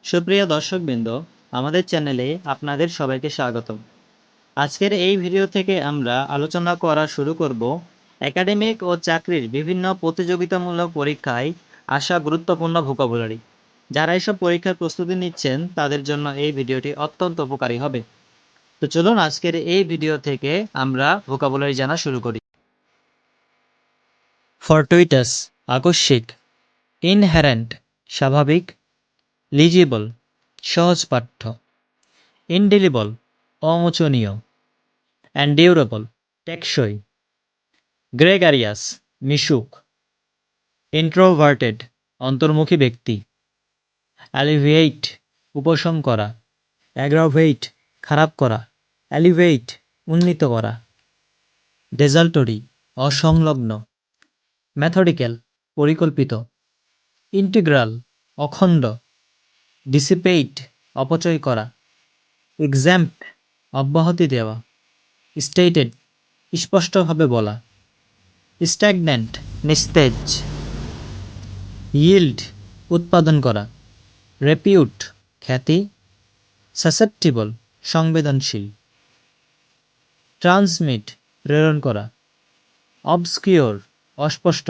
সুপ্রিয় দর্শকবৃন্দ, আমাদের চ্যানেলে আপনাদের সবাইকে স্বাগতম। আজকের এই ভিডিও থেকে আমরা আলোচনা করা শুরু করব একাডেমিক ও চাকরির বিভিন্ন প্রতিযোগিতামূলক পরীক্ষায় আসা গুরুত্বপূর্ণ ভোকাবুলারি। যারা এসব পরীক্ষার প্রস্তুতি নিচ্ছেন তাদের জন্য এই ভিডিওটি অত্যন্ত উপকারী হবে। তো চলুন আজকের এই ভিডিও থেকে আমরা ভোকাবুলারি জানা শুরু করি। ফরটুইটাস আকস্মিক, ইনহেরেন্ট স্বাভাবিক, লিজিবল সহজপাঠ্য, ইনডিলিবল অমোচনীয়, এন্ডিউরেবল টেকসই, গ্রেগারিয়াস মিশুক, ইন্ট্রোভার্টেড অন্তর্মুখী ব্যক্তি, অ্যালিভিয়েট উপশম করা, অ্যাগ্রাভেট খারাপ করা, অ্যালিভেট উন্নীত করা, ডেজাল্টরি অসংলগ্ন, ম্যাথডিক্যাল পরিকল্পিত, ইন্টিগ্রাল অখণ্ড, ডিসিপেইট অপচয় করা, এক্সাম্পট অব্যাহতি দেওয়া, স্টেটেড স্পষ্টভাবে বলা, স্ট্যাগন্যান্ট নিস্তেজ, yield উৎপাদন করা, রেপিউট খ্যাতি, সাসেপ্টিবল সংবেদনশীল, ট্রান্সমিট প্রেরণ করা, অবস্কিওর অস্পষ্ট,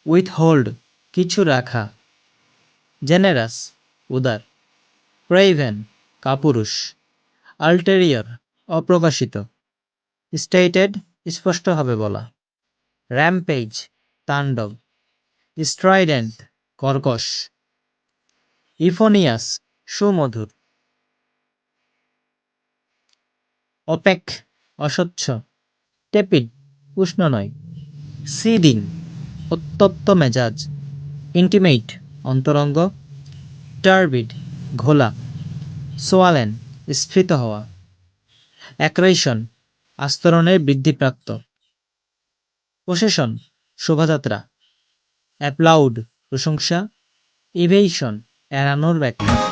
উইথহোল্ড কিছু রাখা, জেনারাস উদার, ক্রেভেন কাপুরুষ, আল্টেরিয়র অপ্রকাশিত, স্টেটেড স্পষ্টভাবে বলা, র্যাম্পেজ তাণ্ডব, স্ট্রাইডেন্ট কর্কশ, ইফোনিয়াস সুমধুর, অপেক অস্বচ্ছ, টেপিড উষ্ণ নয়, সিডিং উত্তপ্ত মেজাজ, ইন্টিমেট অন্তরঙ্গ, টার্বিড ঘোলা, সোয়ালেন স্ফীত হওয়া, অ্যাক্রেশন আস্তরণের বৃদ্ধিপ্রাপ্ত, প্রসেশন শোভাযাত্রা, অ্যাপ্লাউড প্রশংসা, ইভেশন এড়ানোর ব্যাখ্যা।